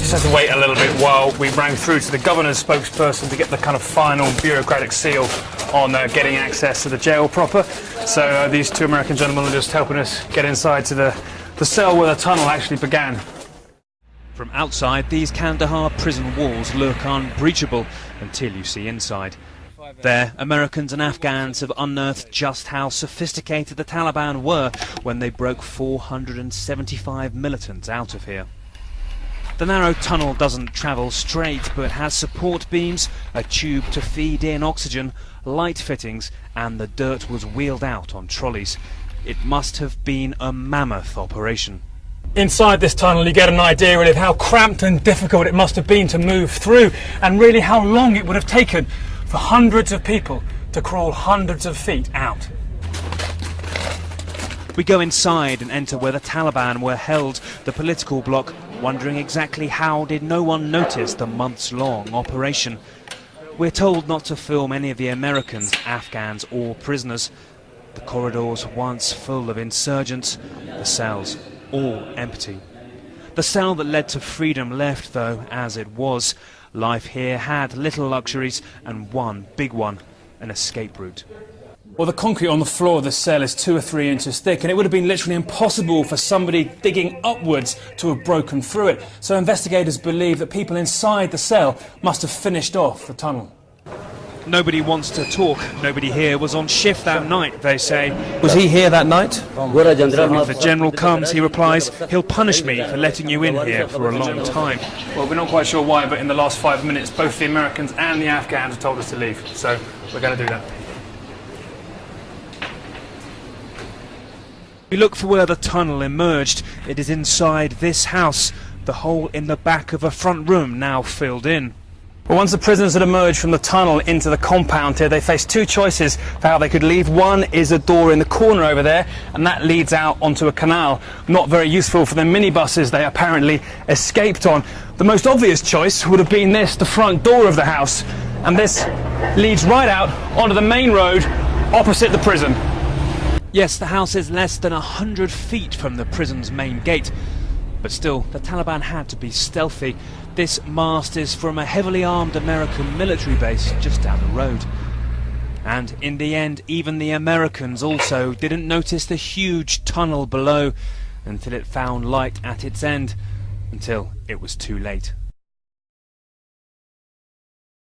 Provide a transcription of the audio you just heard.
just had to wait a little bit while we rang through to the governor's spokesperson to get the kind of final bureaucratic seal on getting access to the jail proper. So these two American gentlemen are just helping us get inside to the cell where the tunnel actually began. From outside, these Kandahar prison walls look unbreachable until you see inside. There, Americans and Afghans have unearthed just how sophisticated the Taliban were when they broke 475 militants out of here. The narrow tunnel doesn't travel straight, but has support beams, a tube to feed in oxygen, light fittings, and the dirt was wheeled out on trolleys. It must have been a mammoth operation. Inside this tunnel you get an idea really of how cramped and difficult it must have been to move through, and really how long it would have taken for hundreds of people to crawl hundreds of feet out. We go inside and enter where the Taliban were held, the political bloc, wondering exactly how did no one notice the months-long operation. We're told not to film any of the Americans, Afghans or prisoners. The corridors once full of insurgents, the cells all empty. The cell that led to freedom left, though, as it was. Life here had little luxuries and one big one, an escape route. Well, the concrete on the floor of the cell is 2 or 3 inches thick, and it would have been literally impossible for somebody digging upwards to have broken through it. So investigators believe that people inside the cell must have finished off the tunnel. Nobody wants to talk. Nobody here was on shift that night, they say. Was he here that night? If the general comes, he replies, he'll punish me for letting you in here for a long time. Well, we're not quite sure why, but in the last 5 minutes, both the Americans and the Afghans have told us to leave. So we're going to do that. We look for where the tunnel emerged. It is inside this house, the hole in the back of a front room now filled in. Well, once the prisoners had emerged from the tunnel into the compound here, they faced 2 choices for how they could leave. One is a door in the corner over there, and that leads out onto a canal. Not very useful for the minibuses they apparently escaped on. The most obvious choice would have been this, the front door of the house, and this leads right out onto the main road opposite the prison. Yes, the house is less than 100 feet from the prison's main gate. But still, the Taliban had to be stealthy. This mast is from a heavily armed American military base just down the road. And in the end, even the Americans also didn't notice the huge tunnel below until it found light at its end, until it was too late.